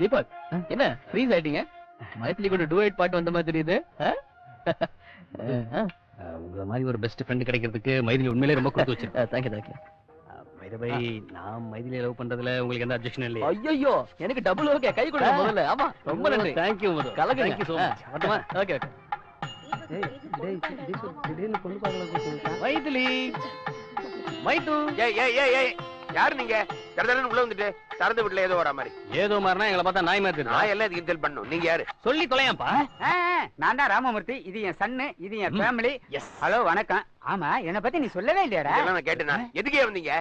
தீபக் என்ன ஃப்ரீஸ் ஆயிட்டீங்க? மைத்திலி கூட டுவைட் பாட்டு வந்த மாதிரி தெரியுது. உங்க மாதிரி ஒரு பெஸ்ட் ஃப்ரெண்ட் கிடைக்கிறதுக்கு மைதிலி உண்மையிலேயே ரொம்ப கொடுத்து வச்சிருக்கேன். Thank you thank you. நான் மைதிலி லவ் பண்றதுல உங்களுக்கு எந்த அப்ஜெக்ஷன் இல்லையா? ஐயோ எனக்கு டபுள் ஓகே. கை கொடுங்க முதல்ல. ஆமா ரொம்ப நன்றி. தேங்க்யூ மது. கலக்குங்க. Thank you so much. வரட்டுமா? Okay okay. திடீர்னு பொண்ணு பார்க்கல. மைதிலி மைது. ஏய் யாரு நீங்க? தரதரன்னு உள்ள வந்துட்டு திறந்து வீட்டுல ஏதோ வரா மாதிரி. ஏதோ மாதிரினா எங்களை பார்த்தா நாய் மாதிரி தெரியுது. நான் எல்லாம் இதுக்கு இன்சல்ட் பண்ணணும். நீங்க யாரு? சொல்லி தொலையாம்பா. நான் தான் ராமமூர்த்தி. இது என் சன்னு, இது என் ஃபேமிலி. ஹலோ வணக்கம். ஆமா என்ன பத்தி நீ சொல்லவே இல்லையாடா? இதெல்லாம் நான் கேட்டேனா? எதுக்கே வந்தீங்க?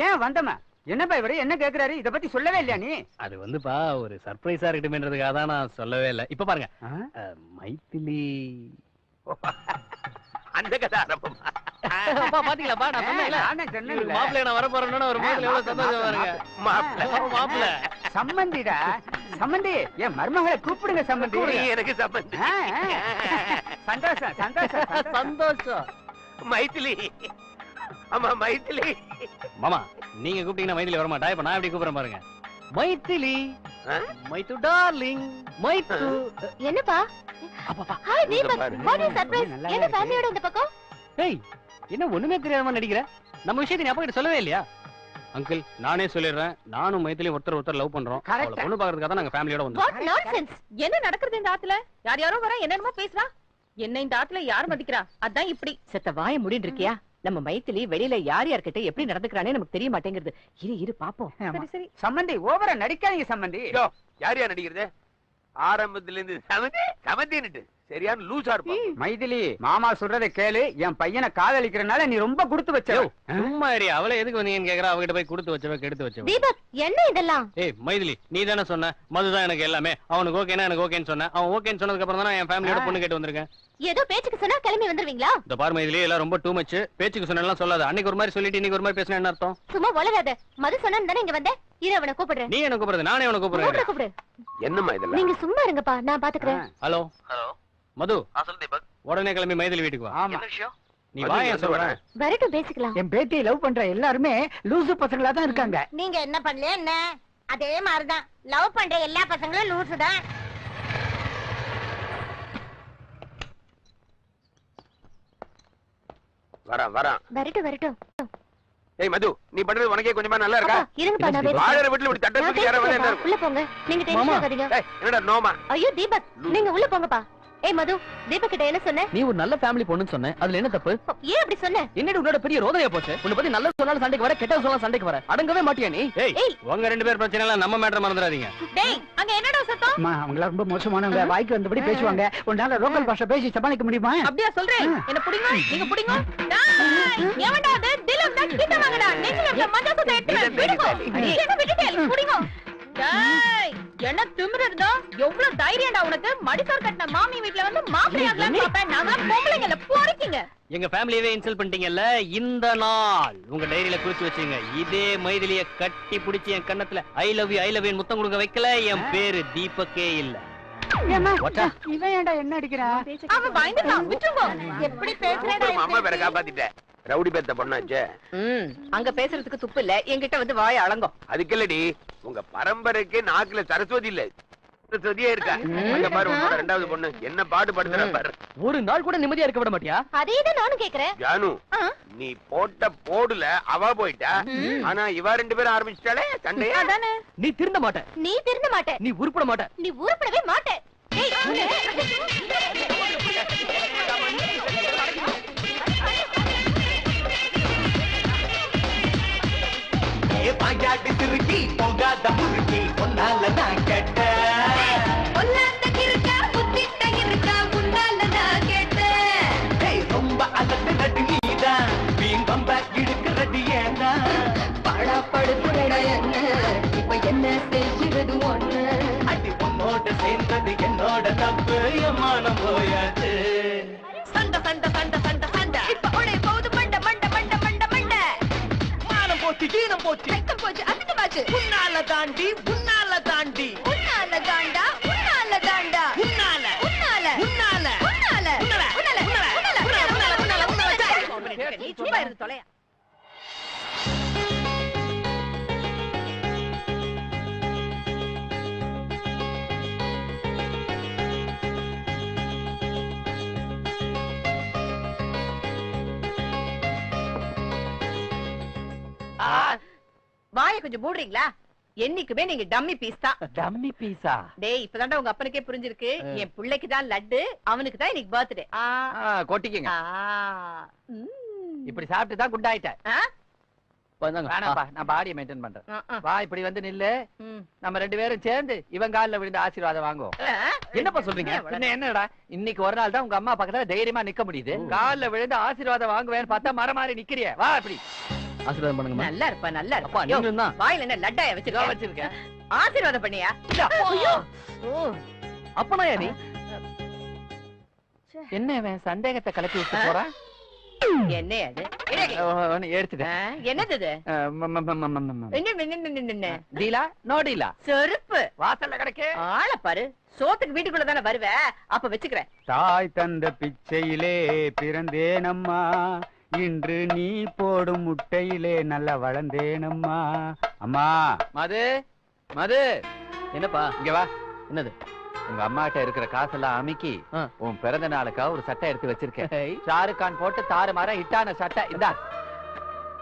ஏன் வந்தமா? என்னப்பா இவரு என்ன கேக்குறாரு? இத பத்தி சொல்லவே இல்லையா நீ? அது வந்துப்பா ஒரு சர்ப்ரைஸா இருக்கட்டும்ன்றதுக்காக தான் நான் சொல்லவே இல்லை. இப்ப பாருங்க மைத்திலி அந்த கதை ஆரம்பமா? பாத்தீங்களாப்பா நான் சொன்னேன். மாப்பிள்ளை நான் வர போறேன்னு ஒரு மாப்பிள்ளை எவ்வளவு சந்தோஷமா பாருங்க. மாப்பிள்ளை சம்பந்திடா சம்பந்தி. என் மருமகளை கூப்பிடுங்க சம்பந்தி. எனக்கு சம்பந்தி. சந்தோஷம் சந்தோஷம் சந்தோஷம். மைத்திலி. ஆமா மைத்திலி. மாமா நீங்க கூப்பிட்டீங்கன்னா மைத்திலி வர மாட்டா. இப்ப நான் எப்படி கூப்பிடுறேன் பாருங்க. மைத்திலி மைத்து டார்லிங் மைத்து. என்னப்பா? Hi Deepak. What is surprise? என்ன ஃபேமிலியோட இந்த பக்கம்? ஏய் என்ன ஒண்ணுமே தெரியாம நடிக்கிற? நம்ம விஷயத்தை நீ அப்பா கிட்ட சொல்லவே இல்லையா? அங்கிள் நானே சொல்லிடுறேன். நானும் மைத்திலி ஒருத்தர் லவ் பண்றோம். அவளை பொண்ணு பாக்குறதுக்காக தான் நாங்க ஃபேமிலியோட வந்தோம். What nonsense. என்ன நடக்குது இந்த ஆத்துல? யாரோ வர என்னென்னமோ பேசுறா. என்ன இந்த ஆத்துல யார் மதிக்கிறா? அதான் இப்படி. செத்த வாய முடின்னு இருக்கியா? நம்ம மைத்திலி வெளியில யார்கிட்ட எப்படி நடந்துக்கிறானே நமக்கு தெரிய மாட்டேங்குது. இரு பாப்போம். சரி சரி. சம்பந்தி ஓவரா நடிக்காதீங்க சம்பந்தி. யார் நடிக்கிறது? ஆரம்பத்துல இருந்து சமந்தின்னுட்டு சரியான லூசா இருப்பான். மைதிலி மாமா சொல்றதை கேளு. என் பையனை காதலிக்கிறனால நீ ரொம்ப கொடுத்து வச்ச. சும்மா ஏரியா அவளை எதுக்கு வந்தீங்கன்னு கேக்குறா. அவகிட்ட போய் கொடுத்து வச்சவ கெடுத்து வச்சவ. தீபக் என்ன இதெல்லாம்? ஏய் மைதிலி நீ தானே சொன்ன மதுதான் எனக்கு எல்லாமே. அவனுக்கு ஓகேனா எனக்கு ஓகேன்னு சொன்னேன். அவன் ஓகேன்னு சொன்னதுக்கு அப்புறம் தான் என் ஃபேமிலியோட பொண்ணு கேட்டு வந்திருக்கேன். ஏதோ பேச்சுக்கு சொன்னா கிளம்பி வந்துருவீங்களா? இந்த பார் மைதிலி எல்லாம் ரொம்ப டூ மச். பேச்சுக்கு சொன்னெல்லாம் சொல்லாத. அன்னைக்கு ஒரு மாதிரி சொல்லிட்டு இன்னைக்கு ஒரு மாதிரி பேசினா என்ன அர்த்தம்? சும்மா வளராத. மது சொன்னா தானே இங்க வந்தேன். இரு அவனை கூப்பிடுறேன். நீ என்ன கூப்பிடுறது? நானே உனக்கு கூப்பிடுறேன். கூப்பிடு. என்னம்மா இதெல்லாம்? நீங்க சும்மா இருங்கப்பா நான் பாத்துக்கிறேன். ஹலோ மது. சொல்லு தீபக். உடனே கிளம்பி மைதிலி வீட்டுக்கு வா. ஆமா. என்ன விஷயம்? நீ வா ஏன் சொல்றேன். வரட்டும் பேசிக்கலாம். என் பேத்தியை லவ் பண்ற எல்லாருமே லூசு பசங்களா தான் இருக்காங்க. நீங்க என்ன பண்ணல என்ன? அதே மாதிரிதான் லவ் பண்ற எல்லா பசங்களும் லூசு தான். வரட்டும். ஏய் மது நீ பண்றது உனக்கே கொஞ்சமா நல்லா இருக்கா? இருங்கப்பா நான் பேசுறேன். வாழற வீட்ல இப்படி தட்ட தூக்கி யாரோ வந்து உள்ள போங்க. நீங்க டென்ஷன் ஆகாதீங்க. என்னடா நோமா? ஐயோ தீபக் நீங்க உள்ள போங்கப்பா. ஏய் மது தீபக் கிட்ட என்ன சொன்ன? நீ ஒரு நல்ல ஃபேமிலி பொண்ணுன்னு சொன்ன. அதுல என்ன தப்பு? ஏன் அப்படி சொன்ன? என்னடி உன்னோட பெரிய ரோதனையா போச்சு? உன்னை பத்தி நல்லது சொன்னாலும் சண்டைக்கு வர, கெட்டது சொன்னாலும் சண்டைக்கு வர. அடங்கவே மாட்டியா நீ? ஏய் உங்க ரெண்டு பேர் பிரச்சனை எல்லாம் நம்ம மேட்டர் மறந்துடாதீங்க. டேய் அங்க என்னடா சத்தம்? அம்மா அவங்க ரொம்ப மோசமானவங்க. வாய்க்கு வந்தபடி பேசுவாங்க. உன்னால லோக்கல் பாஷை பேசி சமாளிக்க முடியுமா? அப்படியே சொல்றேன். என்ன புடிங்க? நீங்க புடிங்க. டேய் எவன்டா அது? திலம் தான் கிட்ட வாங்கடா. நெஞ்சில மஞ்சள் குத்த எடுத்து விடுங்க. என்ன விட்டுட்டே புடிங்க. டேய் என்ன திமிரு இருந்தா எவ்வளவு தைரியம்டா உனக்கு? மடிசார் கட்டின மாமி வீட்ல வந்து மாப்பிள்ளையாகலாம் பாப்பேன். நாங்க பொம்பளைங்கள போறீங்க. எங்க ஃபேமிலியவே இன்சல்ட் பண்ணிட்டீங்கல்ல. இந்த நாள் உங்க டைரியில குறிச்சு வச்சுங்க. இதே மைதிலிய கட்டி பிடிச்சி என் கண்ணத்துல ஐ லவ் யூ முத்தம் கொடுக்க வைக்கல என் பேரு தீபக்கே இல்ல. இவன் ஏன்டா என்ன அடிக்கிறான்? அவன் பயந்துட்டான். விட்டுங்க. எப்படி பேசுறேடா? அம்மா வேற காப்பாத்திட்ட. ரவுடி பேத்த பொண்ணாச்சே. அங்க பேசுறதுக்கு துப்பு இல்ல. என்கிட்ட வந்து வாய அலங்கும். அதுக்கு இல்லடி உங்க பரம்பரைக்கு நாக்குல சரஸ்வதி இல்ல சரஸ்வதியே இருக்கா. அங்க பாரு உன்னோட ரெண்டாவது பொண்ணு என்ன பாடு படுத்துற பாரு. ஒரு நாள் கூட நிம்மதியா இருக்க விட மாட்டியா? அதேதான் நானும் கேக்குறேன். ஜானு நீ போட்ட போடுல அவ போயிட்டா. ஆனா இவ ரெண்டு பேரும் ஆரம்பிச்சிட்டாலே சண்டையா. அதானே. நீ திருந்த மாட்ட. நீ திருந்த மாட்ட. நீ உருப்பட மாட்ட. நீ உருப்படவே மாட்ட. ஏய் பாயாட்டு திருக்கி போகாத முறுக்கி பொன்னால நான் கேட்டேன். பொல்லாத கிறுக்கா புத்திட்ட இருக்கா உன்னால நான் கேட்டேன். ரொம்ப அலட்டு நட்டு நீதான் வீங்கம்ப இடுக்கிறது ஏன்னா படுத்துட என்ன இப்ப என்ன செய்கிறது ஒண்ணு. அடி உன்னோட சேர்ந்தது என்னோட தப்பு எம்மானம் போயாச்சு. சண்ட சண்ட சண்ட சண்ட சண்ட இப்ப உடைய போது மண்ட மண்ட மண்ட மண்ட மண்ட மானம் போச்சு கீனம் போச்சு ரத்தம் போச்சு அதிகமாச்சு. உன்னால தாண்டி உன்னால தாண்டி உன்னால தாண்டா உன்னால தாண்டா உன்னால உன்னால உன்னால உன்னால உன்னால உன்னால உன்னால உன்னால உன்னால உன்னால நீ சும்மா இருந்து தொலையா. வாய் கொஞ்சம் மூடுறீங்களா? என்னைக்குமே நீங்க டம்மி பீஸ் தான். டம்மி பீஸா? டேய் இப்பதான்டா உங்க அப்பனுக்கே புரிஞ்சிருக்கு. என் பிள்ளைக்கு தான் லட்டு, அவனுக்கு தான் இன்னைக்கு பர்த்டே. கொட்டிக்கங்க. இப்படி சாப்பிட்டு தான் குண்டாயிட்ட. வேணாப்பா, நான் பாடியை மெயின்டைன் பண்றேன். வா இப்படி வந்து நில்லு. நம்ம 2 பேரும் சேர்ந்து இவன் காலில் விழுந்து ஆசீர்வாதம் வாங்குவோம். என்னப்பா சொல்றீங்க? என்னடா இன்னைக்கு ஒரு நாள் தான் உங்க அம்மா பக்கத்துல தைரியமா நிக்க முடியுது. காலில் விழுந்து ஆசீர்வாதம் வாங்குவேன்னு பார்த்தா மரம் மாதிரி நிக்கிறிய. வா இப்படி ஆசீர்வாதம் பண்ணுங்க. நல்லா இருப்பா, நல்லா அப்பா, இருப்பா. நீங்களும் தான். வாயில என்ன லட்டாய வச்சிருக்கேன். ஆசீர்வாதம் பண்ணியா? அப்பனா நீ என்ன இவன் சந்தேகத்தை கலப்பி விட்டு போறான்? என்ன அது? எடுத்துட்டேன். என்னது இது? என்ன டீலா நோ டீலா? செருப்பு வாசல்ல கிடக்கு. ஆள பாரு, சோத்துக்கு வீட்டுக்குள்ள தானே வருவ, அப்ப வச்சுக்கிறேன். தாய் தந்த பிச்சையிலே பிறந்தேனம்மா, இன்று நீ போடும் முட்டையிலே நல்லா வளர்ந்தேனம்மா. அம்மா. மது, மது, என்னப்பா? இங்க வா. என்னது? உங்க அம்மாட்ட இருக்கிற காசெல்லாம் அமுக்கி உன் பிறந்த நாளுக்கா ஒரு சட்டை எடுத்து வச்சிருக்கேன். ஷாருக் கான் போட்டு தாறு மாற ஹிட்டான சட்டை. இந்தா.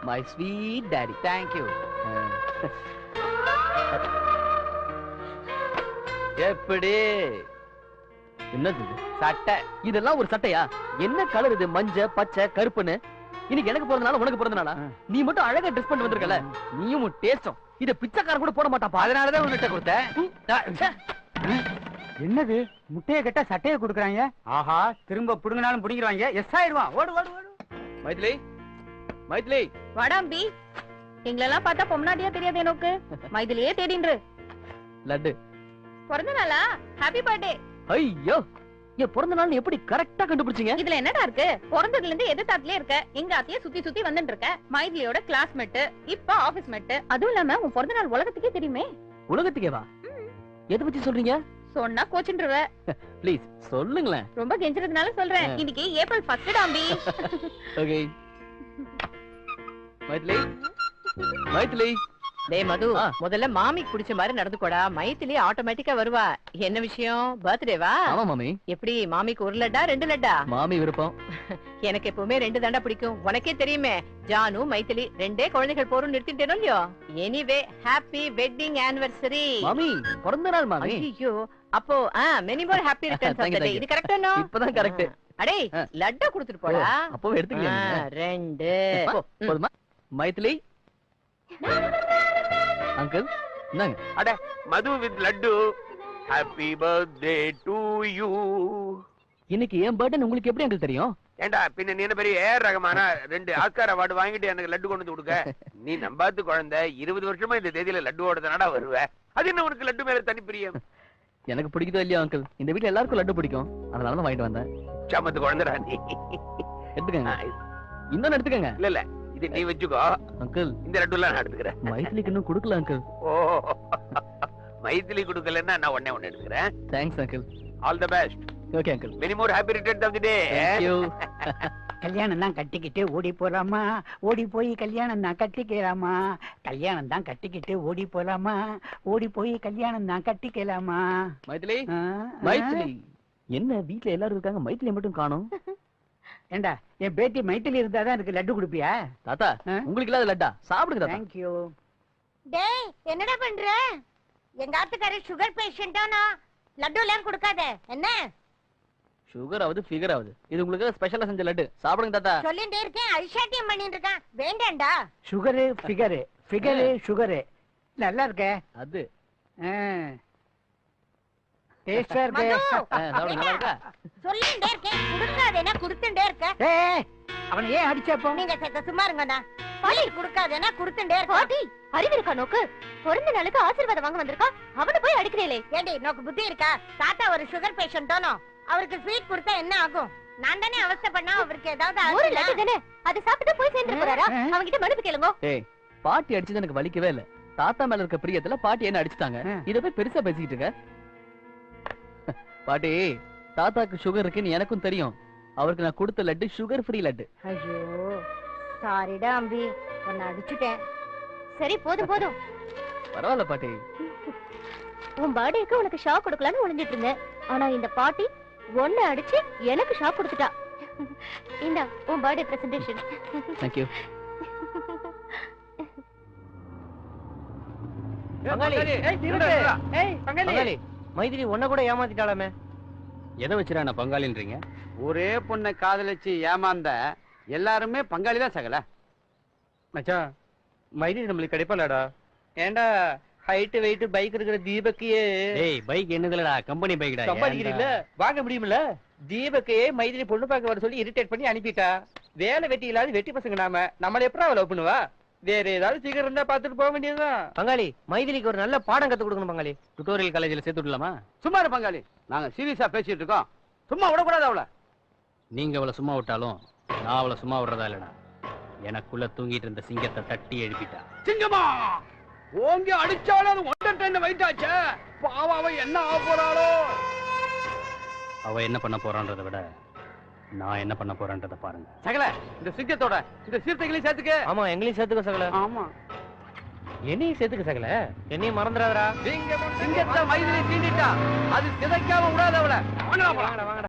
My sweet daddy. தேங்க்யூ. எப்படி என்னது சட்டை? இதெல்லாம் ஒரு சட்டையா? என்ன கலர் இது? மஞ்சள், பச்சை, கருப்புன்னு. இன்னைக்கு எனக்கு பிறந்தனால உனக்கு பிறந்தனால நீ மட்டும் அழகா ட்ரெஸ் பண்ணி வந்திருக்கல. நீயும் டேஸ்டும். இத பிச்சைக்காரன் கூட போட மாட்டாப்பா. அதனாலதான் உன்கிட்ட கொடுத்தேன். என்னது முட்டையை கட்ட சட்டையை கொடுக்குறாங்க? ஆஹா, திரும்ப புடுங்கினாலும் புடிங்கிடுவாங்க. எஸ் ஆயிடுவான். ஓடு ஓடு ஓடு. மைதிலி, மைதிலி வடாம்பி, எங்களெல்லாம் பார்த்தா பொம்னாட்டியா தெரியாது எனக்கு. மைதிலியே தேடின்று. லட்டு பிறந்த நாளா? Happy birthday. ஐயோ, என் பிறந்த நாள் எப்படி கரெக்டா கண்டுபிடிச்சீங்க? இதுல என்னடா இருக்கு? பிறந்ததுல இருந்து எதிர்த்தாத்துலயே இருக்க. எங்க ஆத்தையே சுத்தி சுத்தி வந்துட்டு இருக்க. மைதிலியோட கிளாஸ்மேட், இப்ப ஆபீஸ் மேட். அதுவும் இல்லாம உன் பிறந்த நாள் உலகத்துக்கே தெரியுமே. உலகத்துக்கேவா? எதை பத்தி சொல்றீங்க? சொன்னா கோச்சுருவ. ப்ளீஸ் சொல்லுங்களேன். ரொம்ப கெஞ்சறதுனால சொல்றேன். இன்னைக்கு ஏப்ரல் 1 டாம்பி. ஓகே. மைதிலி, மைதிலி. டேய் மது, முதல்ல மாமிக்கு பிடிச்ச மாதிரி நடந்துக்கோடா. மைத்திலி ஆட்டோமேட்டிக்கா வருவா. என்ன விஷயம்? பர்த்டேவா? ஆமா மாமி. எப்படி மாமிக்கு 1 லட்டா 2 லட்டா? மாமி விருப்பம். எனக்கு எப்பவுமே 2 தாண்டா பிடிக்கும். உனக்கே தெரியுமே, ஜானு மைத்திலி 2 குழந்தைகள் போறோம் நிறுத்திட்டேனோ இல்லையோ. Anyway happy wedding anniversary. மாமி பிறந்த நாள் மாமி. ஐயோ, அப்போ many more happy returns of the day. இது கரெக்ட்டானோ? இப்பதான் கரெக்ட். அடே லட்டா கொடுத்துட்டு போடா. அப்பவே எடுத்துக்கலாம். 2 போதுமா? மைத்திலி அங்கிள் என்னங்க? அட Madhu with laddu. Happy birthday to you. இன்னைக்கு என் பர்த்டே உங்களுக்கு எப்படி அங்கிள் தெரியும்? ஏண்டா பின்ன நீ என்ன பெரிய ஏஆர் ரஹ்மானா 2 ஆஸ்கார் அவார்டு வாங்கிட்டு எனக்கு லட்டு கொண்டு வந்து கொடுக்க? நீ நம்பாத்து குழந்தை 20 வருஷமா இந்த தேதியில லட்டுவோட தானடா வருவ. அது என்ன உனக்கு லட்டு மேல தனி பிரியம்? எனக்கு பிடிக்குதோ இல்லையா அங்கிள், இந்த வீட்ல எல்லாருக்கும் லட்டு பிடிக்கும். அதனாலதான் வாங்கிட்டு வந்தேன். சமத்து குழந்தைடா நீ. எடுத்துக்கங்க. இன்னொன்னு எடுத்துக்கங்க. இல்ல இல்ல, இது நீ வச்சுக்கோ அங்கிள். இந்த லட்டு எல்லாம் நான் எடுத்துக்கிறேன். மைத்திலிக்கு இன்னும் கொடுக்கல அங்கிள். ஓ, மைத்திலி கொடுக்கலன்னா நான் ஒண்ணே எடுத்துக்கிறேன். Thanks uncle. All the best. Okay uncle. Many more happy returns of the day. Thank you. கல்யாணம் தான் கட்டிக்கிட்டு ஓடி போலாமா, ஓடி போய் கல்யாணம் தான் கட்டிக்கலாமா, கல்யாணம் தான் கட்டிக்கிட்டு ஓடி போலாமா, ஓடி போய் கல்யாணம் தான் கட்டிக்கலாமா. மைத்திலி, மைத்திலி. என்ன வீட்ல எல்லாரும் இருக்காங்க, மைத்திலி மட்டும் காணோம்? ஏண்டா என் பேட்டி மைத்திலி இருந்தாதான் எனக்கு லட்டு கொடுப்பியா? தாத்தா உங்களுக்கு இல்லாத லட்டா சாப்பிடுங்க தாத்தா. Thank you. டேய் என்னடா பண்ற? எங்க ஆத்துக்காரர் சுகர் பேஷண்டானா, லட்டு எல்லாம் கொடுக்காத. என்ன சுகர் ஆகுது ஃபிகர் ஆகுது. இது உங்களுக்கு ஸ்பெஷலா செஞ்ச லட்டு. சாப்பிடுங்க தாத்தா. சொல்லிட்டே இருக்கேன், அல்ஷாட்டியம் பண்ணிட்டு இருக்கான். வேண்டாம்டா. Sugar figure, figure sugar. நல்லா இருக்கே அது. டேஸ்டா இருக்கு. சாப்பிடுங்க. நல்லா இருக்கா? சொல்லிட்டே இருக்கேன், கொடுக்காதேனா கொடுத்துட்டே இருக்க. ஏய் அவனை ஏன் அடிச்சப்போ? நீங்க செத்த சும்மா இருங்கண்ணா. பாட்டி கொடுக்காதேனா கொடுத்துட்டே இருக்க. பாட்டி அறிவு இருக்கா நோக்கு? பிறந்த நாளுக்கு ஆசீர்வாதம் வாங்க வந்திருக்கா, அவனை போய் அடிக்கிறீங்களே. ஏண்டி நோக்கு புத்தி இருக்கா? தாத்தா ஒரு சுகர் பேஷண்ட் தானோ, அவருக்கு ஸ்வீட் கொடுத்தா என்ன ஆகும்? நான் தானே அவஸ்தை பண்ணா அவருக்கு ஏதாவது ஒரு லட்டு தானே, அது சாப்பிட்டு போய் சேர்ந்து போறாரா? அவங்க கிட்ட மன்னிப்பு கேளுங்க. ஏய் பாட்டி அடிச்சது எனக்கு வலிக்கவே இல்ல. தாத்தா மேல இருக்க பிரியத்துல பாட்டி என்ன அடிச்சிட்டாங்க. இத போய் பெருசா பேசிக்கிட்டு இருக்க. பாட்டி தாத்தாக்கு சுகர் இருக்குன்னு எனக்கும் தெரியும். அவருக்கு நான் கொடுத்த லட்டு சுகர் ஃப்ரீ லட்டு. ஐயோ சாரிடா அம்பி, உன்னை அடிச்சுட்டேன். சரி போதும் போதும். பரவாயில்ல பாட்டி. உன் பர்த்டேக்கு உனக்கு ஷாக் கொடுக்கலான்னு ஒளிஞ்சிட்டு இருந்தேன். ஆனா இந்த பாட்டி ஒன்ன அடிச்சு எனக்கு ஷாக் கொடுத்துட்டா. இந்த உன் பர்த்டே பிரசன்டேஷன். Thank you. பங்காளி மைதிலி ஒன்ன கூட ஏமாத்திட்டாலாமே. எதை வச்சுடா நான் பங்காளின்றீங்க? ஒரே பொண்ணை காதலிச்சு ஏமாந்த எல்லாருமே பங்காளி தான் சகல. மச்சான் மைதிலி நம்மளுக்கு கிடைப்பாடா. ஏண்டா ஹைட் வெயிட் பைக் இருக்கிற தீபக்கையே. டேய் பைக் என்னதுலடா, கம்பெனி பைக்டா. சம்பாதிக்கிறீங்கள வாங்க முடியுமில்ல. தீபக்கையே மைதிலி பொண்ணு பார்க்க வர சொல்லி இரிட்டேட் பண்ணி அனுப்பிட்டா. வேலை வெட்டி இல்லாத வெட்டி பசங்க நம்மள எப்படா லவ் பண்ணுவா? வேற ஏதாவது சீக்கிரம் இருந்தா பாத்துட்டு போக வேண்டியதுதான். பங்காளி மைதிலிக்கு ஒரு நல்ல பாடம் கத்து கொடுக்கணும் பங்காளி. டுட்டோரியல் காலேஜ்ல சேர்த்து விடலாமா? சும்மா இரு பங்காளி, நாங்க சீரியஸா பேசிட்டு இருக்கோம். சும்மா விடக்கூடாது அவள. நீங்க அவளை சும்மா விட்டாலும் நான் அவளை சும்மா விடுறதா இல்லடா. எனக்குள்ள தூங்கிட்டு இருந்த சிங்கத்தை தட்டி எழுப்பிட்டா. சிங்கமா ஓங்கி அடிச்சாலும் அது ஒன்றரை டன் வெயிட் ஆச்சே. பாவம் அவ என்ன ஆக போறாளோ? அவ என்ன பண்ண போறான்றதை விட நான் என்ன பண்ண போறேன்றதை பாருங்க. சகல இந்த சிங்கத்தோட இந்த சீர்த்தைகளையும் சேர்த்துக்க. ஆமா எங்களையும் சேர்த்துக்க சகல. ஆமா என்னையும் சேர்த்துக்க சகல. என்னையும் மறந்துடாதடா. சிங்கத்தை மைதிலி தீண்டிட்டா அது சிதைக்காம விடாத அவள. வாங்கடா.